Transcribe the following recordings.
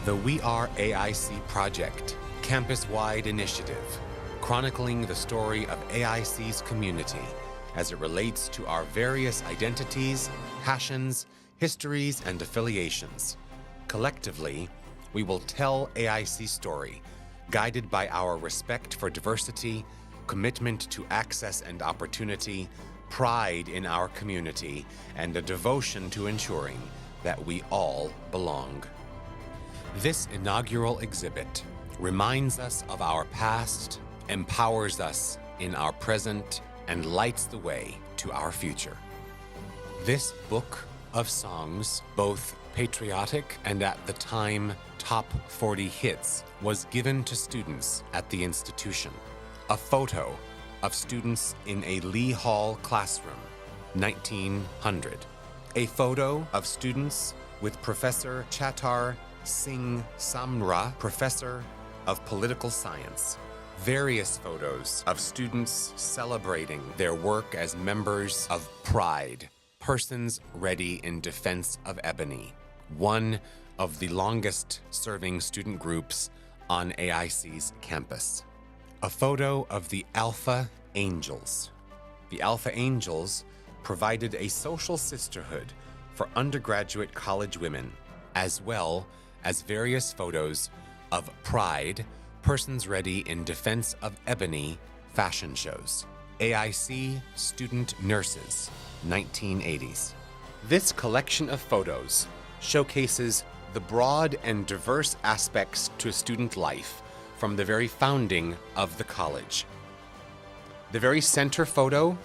The We Are AIC project, campus-wide initiative, chronicling the story of AIC's community as it relates to our various identities, passions, histories, and affiliations. Collectively, we will tell AIC's story, guided by our respect for diversity, commitment to access and opportunity, pride in our community, and a devotion to ensuring that we all belong. This inaugural exhibit reminds us of our past, empowers us in our present, and lights the way to our future. This book of songs, both patriotic and at the time top 40 hits, was given to students at the institution. A photo of students in a Lee Hall classroom, 1900. A photo of students with Professor Chatar Singh Samra, Professor of Political Science. Various photos of students celebrating their work as members of Pride, Persons Ready in Defense of Ebony, one of the longest-serving student groups on AIC's campus. A photo of the Alpha Angels. The Alpha Angels provided a social sisterhood for undergraduate college women, as well as various photos of Pride, Persons Ready in Defense of Ebony fashion shows. AIC Student Nurses, 1980s. This collection of photos showcases the broad and diverse aspects to student life from the very founding of the college. The very center photo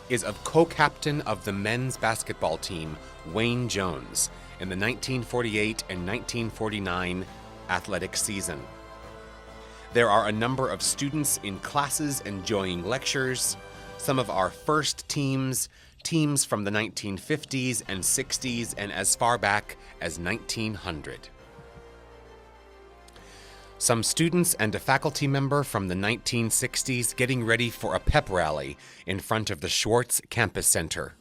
is of co-captain of the men's basketball team, Wayne Jones, in the 1948 and 1949 athletic season. There are a number of students in classes enjoying lectures, some of our first teams from the 1950s and 60s and as far back as 1900. Some students and a faculty member from the 1960s getting ready for a pep rally in front of the Schwartz Campus Center.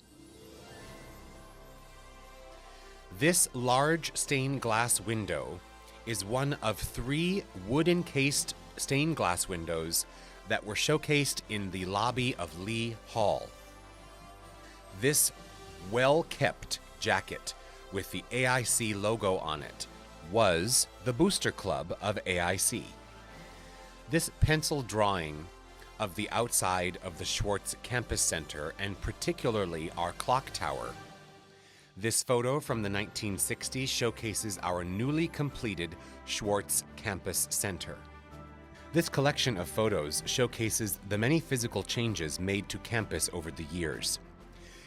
This large stained glass window is one of 3 wood-encased stained glass windows that were showcased in the lobby of Lee Hall. This well-kept jacket with the AIC logo on it was the Booster Club of AIC. This pencil drawing of the outside of the Schwartz Campus Center, and particularly our clock tower. This photo from the 1960s showcases our newly completed Schwartz Campus Center. This collection of photos showcases the many physical changes made to campus over the years.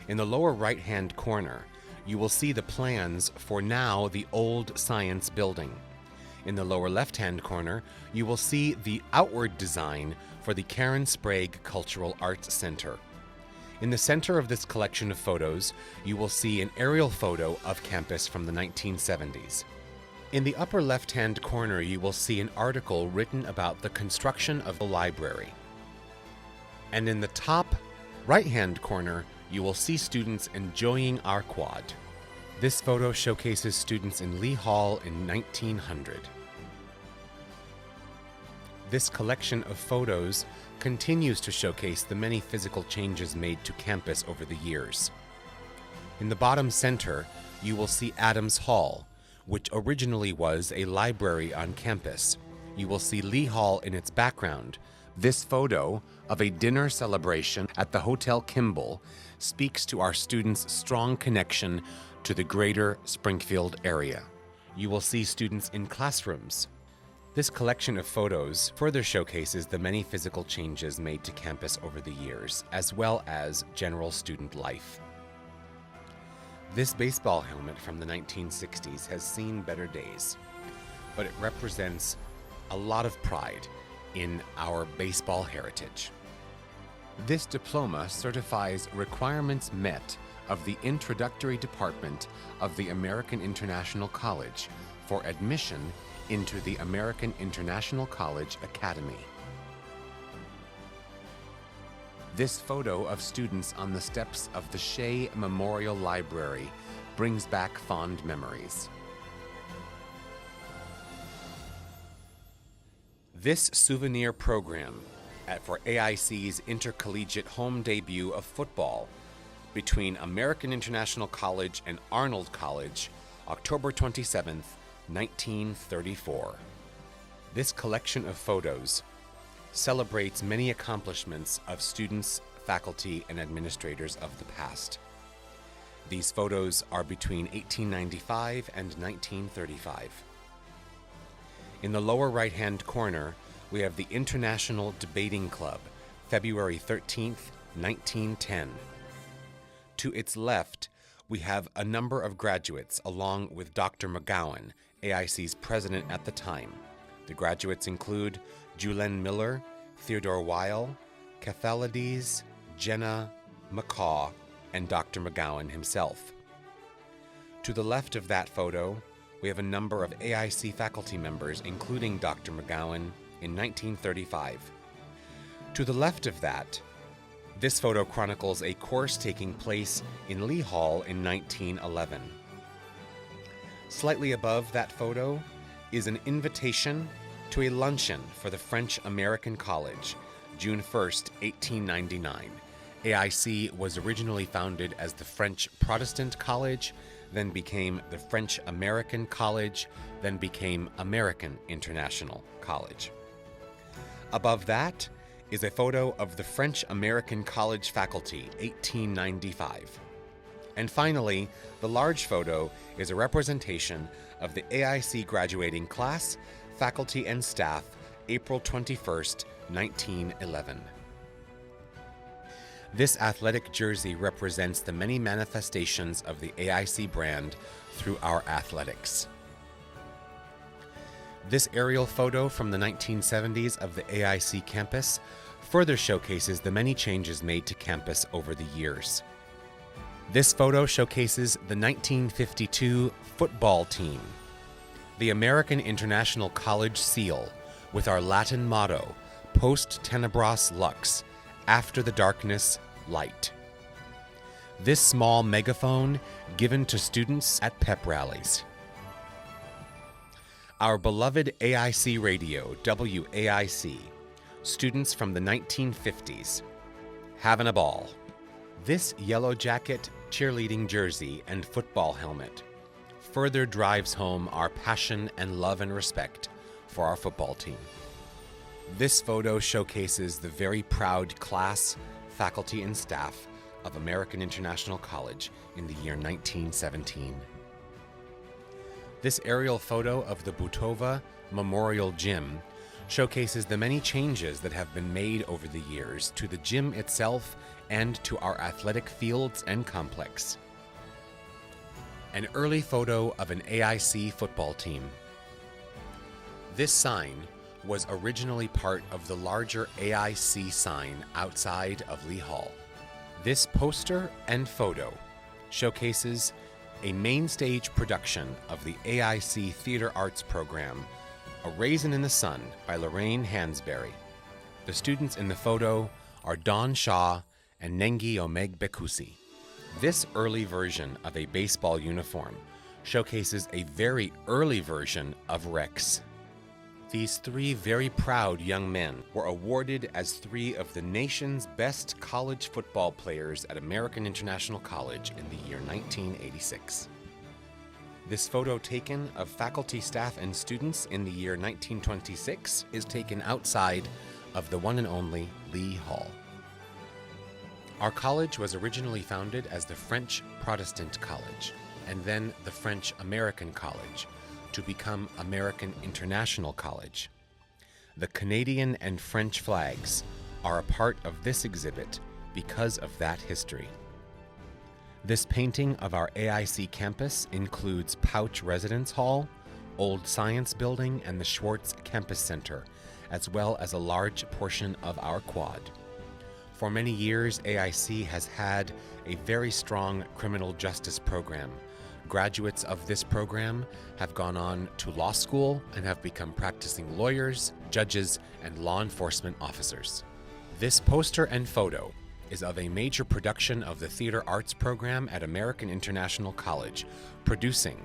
In the lower right-hand corner, you will see the plans for now the old science building. In the lower left-hand corner, you will see the outward design for the Karen Sprague Cultural Arts Center. In the center of this collection of photos, you will see an aerial photo of campus from the 1970s. In the upper left-hand corner, you will see an article written about the construction of the library. And in the top right-hand corner, you will see students enjoying our quad. This photo showcases students in Lee Hall in 1900. This collection of photos continues to showcase the many physical changes made to campus over the years. In the bottom center, you will see Adams Hall, which originally was a library on campus. You will see Lee Hall in its background. This photo of a dinner celebration at the Hotel Kimball speaks to our students' strong connection to the greater Springfield area. You will see students in classrooms. This collection of photos further showcases the many physical changes made to campus over the years, as well as general student life. This baseball helmet from the 1960s has seen better days, but it represents a lot of pride in our baseball heritage. This diploma certifies requirements met of the introductory department of the American International College for admission into the American International College Academy. This photo of students on the steps of the Shea Memorial Library brings back fond memories. This souvenir program for AIC's intercollegiate home debut of football between American International College and Arnold College, October 27, 1934. This collection of photos celebrates many accomplishments of students, faculty, and administrators of the past. These photos are between 1895 and 1935. In the lower right-hand corner, we have the International Debating Club, February 13, 1910. To its left, we have a number of graduates along with Dr. McGowan, AIC's president at the time. The graduates include Julen Miller, Theodore Weil, Cathalides, Jenna McCaw, and Dr. McGowan himself. To the left of that photo, we have a number of AIC faculty members, including Dr. McGowan, in 1935. To the left of that, this photo chronicles a course taking place in Lee Hall in 1911. Slightly above that photo is an invitation to a luncheon for the French American College, June 1, 1899. AIC was originally founded as the French Protestant College, then became the French American College, then became American International College. Above that is a photo of the French American College faculty, 1895. And finally, the large photo is a representation of the AIC graduating class, faculty, and staff, April 21st, 1911. This athletic jersey represents the many manifestations of the AIC brand through our athletics. This aerial photo from the 1970s of the AIC campus further showcases the many changes made to campus over the years. This photo showcases the 1952 football team, the American International College seal with our Latin motto, Post Tenebras Lux, after the darkness, light. This small megaphone given to students at pep rallies. Our beloved AIC radio, WAIC, students from the 1950s, having a ball. This yellow jacket, cheerleading jersey, and football helmet further drives home our passion and love and respect for our football team. This photo showcases the very proud class, faculty, and staff of American International College in the year 1917. This aerial photo of the Butova Memorial Gym showcases the many changes that have been made over the years to the gym itself and to our athletic fields and complex. An early photo of an AIC football team. This sign was originally part of the larger AIC sign outside of Lee Hall. This poster and photo showcases a main stage production of the AIC Theater Arts program, A Raisin in the Sun by Lorraine Hansberry. The students in the photo are Don Shaw and Nengi Omeg Bekusi. This early version of a baseball uniform showcases a very early version of Rex. These three very proud young men were awarded as three of the nation's best college football players at American International College in the year 1986. This photo taken of faculty, staff, and students in the year 1926 is taken outside of the one and only Lee Hall. Our college was originally founded as the French Protestant College and then the French American College, to become American International College. The Canadian and French flags are a part of this exhibit because of that history. This painting of our AIC campus includes Pouch Residence Hall, Old Science Building, and the Schwartz Campus Center, as well as a large portion of our quad. For many years, AIC has had a very strong criminal justice program. Graduates of this program have gone on to law school and have become practicing lawyers, judges, and law enforcement officers. This poster and photo is of a major production of the Theater Arts program at American International College, producing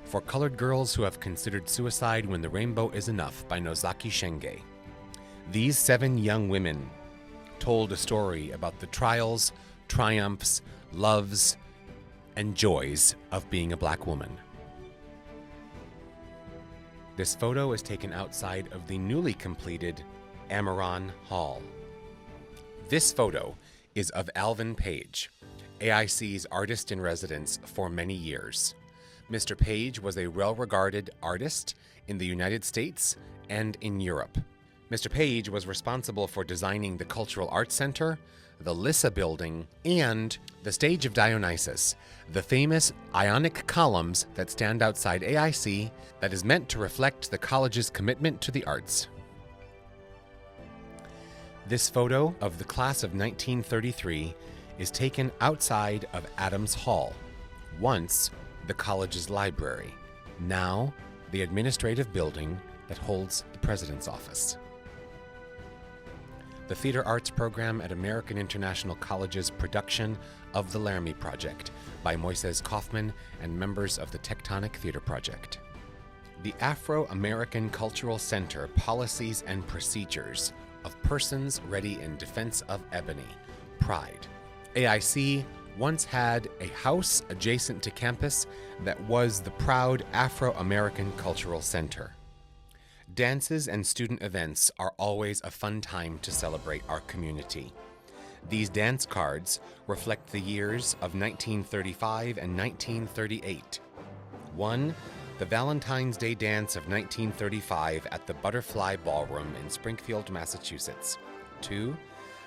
For Colored Girls Who Have Considered Suicide When the Rainbow Is Enough by Nozaki Shenge. These 7 young women told a story about the trials, triumphs, loves, and joys of being a Black woman. This photo is taken outside of the newly completed Amaran Hall. This photo is of Alvin Page, AIC's artist in residence for many years. Mr. Page was a well-regarded artist in the United States and in Europe. Mr. Page was responsible for designing the Cultural Arts Center, the Lissa Building, and the Stage of Dionysus, the famous Ionic columns that stand outside AIC that is meant to reflect the college's commitment to the arts. This photo of the class of 1933 is taken outside of Adams Hall, once the college's library, now the administrative building that holds the president's office. The Theater Arts program at American International College's production of the Laramie Project by Moises Kaufman and members of the Tectonic Theater Project. The Afro-American Cultural Center Policies and Procedures of Persons Ready in Defense of Ebony, Pride. AIC once had a house adjacent to campus that was the proud Afro-American Cultural Center. Dances and student events are always a fun time to celebrate our community. These dance cards reflect the years of 1935 and 1938. 1. The Valentine's Day Dance of 1935 at the Butterfly Ballroom in Springfield, Massachusetts. 2.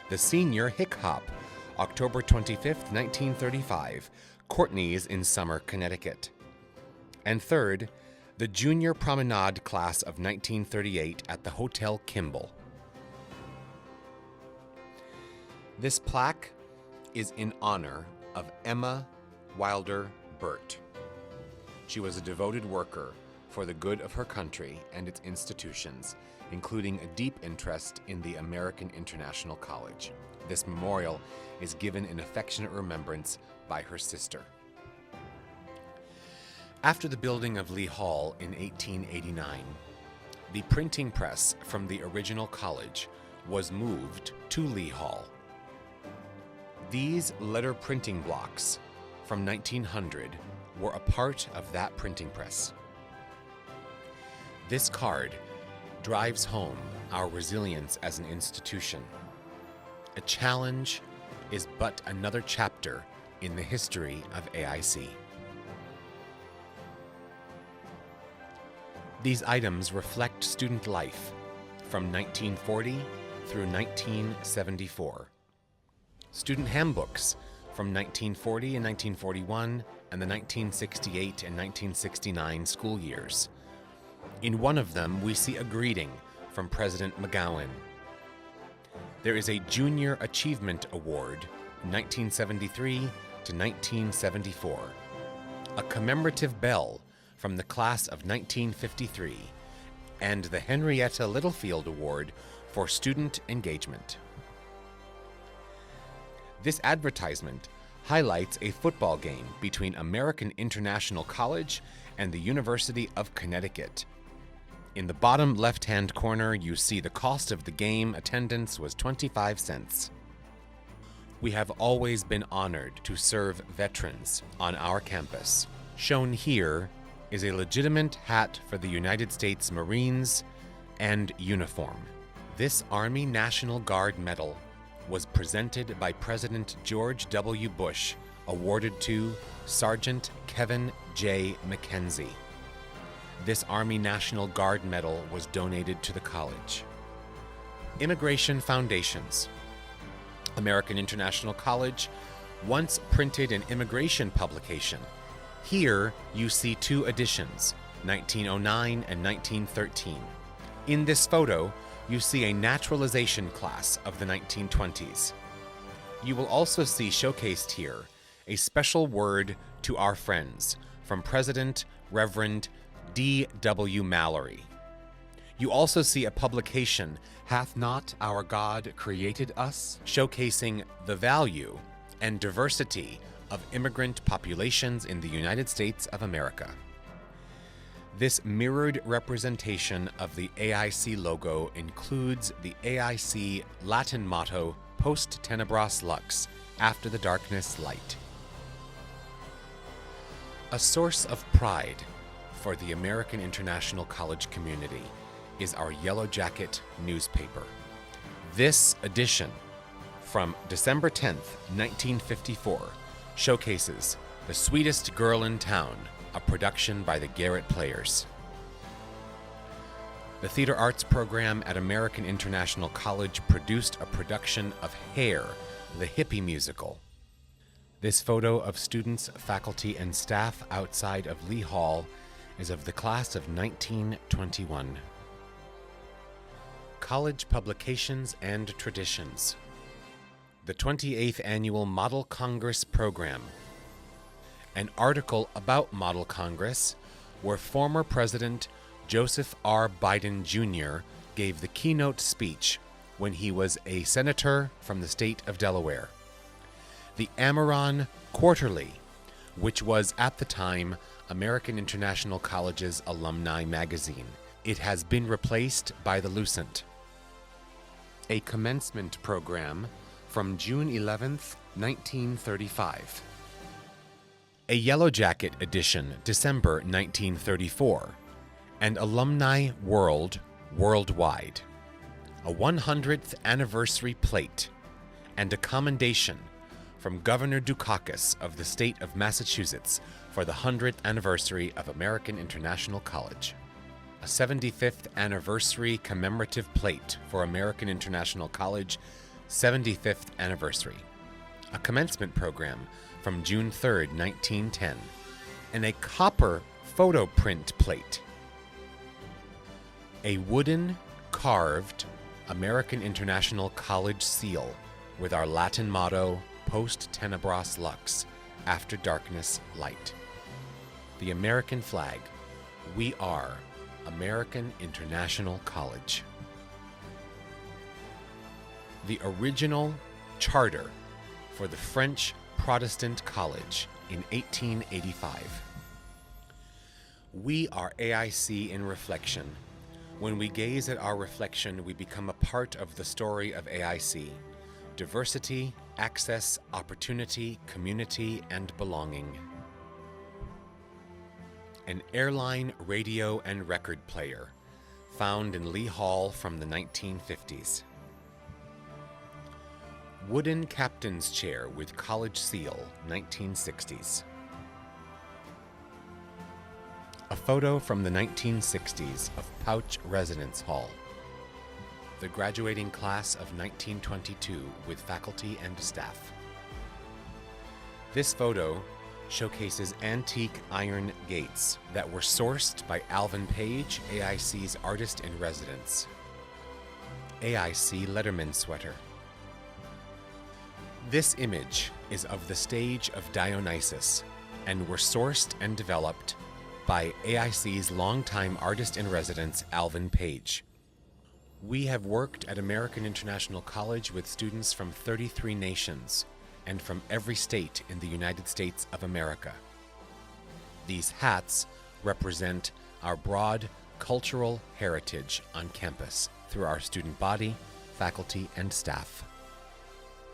The Senior Hick Hop, October 25, 1935, Courtney's in Summer, Connecticut. And 3rd, the Junior Promenade Class of 1938 at the Hotel Kimball. This plaque is in honor of Emma Wilder Burt. She was a devoted worker for the good of her country and its institutions, including a deep interest in the American International College. This memorial is given in affectionate remembrance by her sister. After the building of Lee Hall in 1889, the printing press from the original college was moved to Lee Hall. These letter printing blocks from 1900 were a part of that printing press. This card drives home our resilience as an institution. A challenge is but another chapter in the history of AIC. These items reflect student life from 1940 through 1974. Student handbooks from 1940 and 1941 and the 1968 and 1969 school years. In one of them, we see a greeting from President McGowan. There is a Junior Achievement Award, 1973 to 1974, a commemorative bell from the class of 1953, and the Henrietta Littlefield Award for Student Engagement. This advertisement highlights a football game between American International College and the University of Connecticut. In the bottom left-hand corner, you see the cost of the game attendance was 25 cents. We have always been honored to serve veterans on our campus. Shown here is a legitimate hat for the United States Marines and uniform. This Army National Guard medal was presented by President George W. Bush, awarded to Sergeant Kevin J. McKenzie. This Army National Guard medal was donated to the college. Immigration Foundations. American International College once printed an immigration publication. Here you see 2 editions, 1909 and 1913. In this photo, you see a naturalization class of the 1920s. You will also see showcased here a special word to our friends from President Reverend D.W. Mallory. You also see a publication, Hath Not Our God Created Us?, showcasing the value and diversity of immigrant populations in the United States of America. This mirrored representation of the AIC logo includes the AIC Latin motto, Post Tenebras Lux, after the darkness, light. A source of pride for the American International College community is our Yellow Jacket newspaper. This edition, from December 10th, 1954, showcases The Sweetest Girl in Town, a production by the Garrett Players. The theater arts program at American International College produced a production of Hair, the hippie musical. This photo of students, faculty, and staff outside of Lee Hall is of the class of 1921. College publications and traditions. The 28th Annual Model Congress Program. An article about Model Congress, where former President Joseph R. Biden Jr. gave the keynote speech when he was a senator from the state of Delaware. The Amaran Quarterly, which was at the time American International College's alumni magazine. It has been replaced by the Lucent. A commencement program from June 11th, 1935. A Yellow Jacket edition, December 1934. And Alumni World Worldwide. A 100th anniversary plate and a commendation from Governor Dukakis of the state of Massachusetts for the 100th anniversary of American International College. A 75th anniversary commemorative plate for American International College, 75th anniversary. A commencement program from June 3rd, 1910. And a copper photo print plate. A wooden, carved American International College seal with our Latin motto, Post Tenebras Lux, after darkness, light. The American flag. We are American International College. The original charter for the French Protestant College in 1885. We are AIC in reflection. When we gaze at our reflection, we become a part of the story of AIC. Diversity, access, opportunity, community, and belonging. An airline radio and record player found in Lee Hall from the 1950s. Wooden captain's chair with college seal, 1960s. A photo from the 1960s of Pouch Residence Hall. The graduating class of 1922 with faculty and staff. This photo showcases antique iron gates that were sourced by Alvin Page, AIC's artist in residence. AIC Letterman sweater. This image is of the stage of Dionysus and were sourced and developed by AIC's longtime artist in residence, Alvin Page. We have worked at American International College with students from 33 nations and from every state in the United States of America. These hats represent our broad cultural heritage on campus through our student body, faculty, and staff.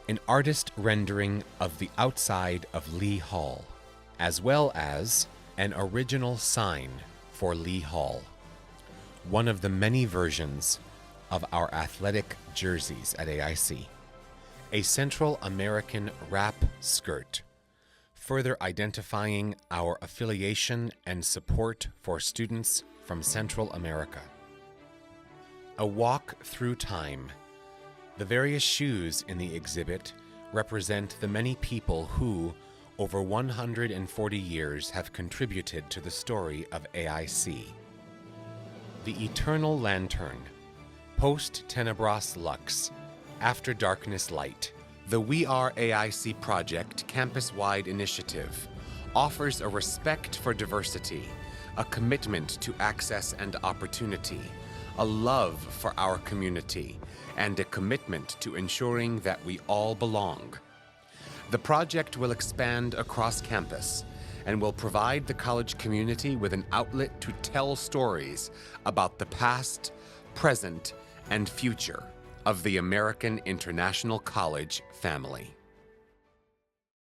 An artist rendering of the outside of Lee Hall, as well as an original sign for Lee Hall, one of the many versions of our athletic jerseys at AIC, a Central American wrap skirt, further identifying our affiliation and support for students from Central America. A walk through time. The various shoes in the exhibit represent the many people who, over 140 years, have contributed to the story of AIC. The Eternal Lantern, Post Tenebras Lux, After Darkness Light. The We Are AIC Project campus-wide initiative offers a respect for diversity, a commitment to access and opportunity, a love for our community, and a commitment to ensuring that we all belong. The project will expand across campus and will provide the college community with an outlet to tell stories about the past, present, and future of the American International College family.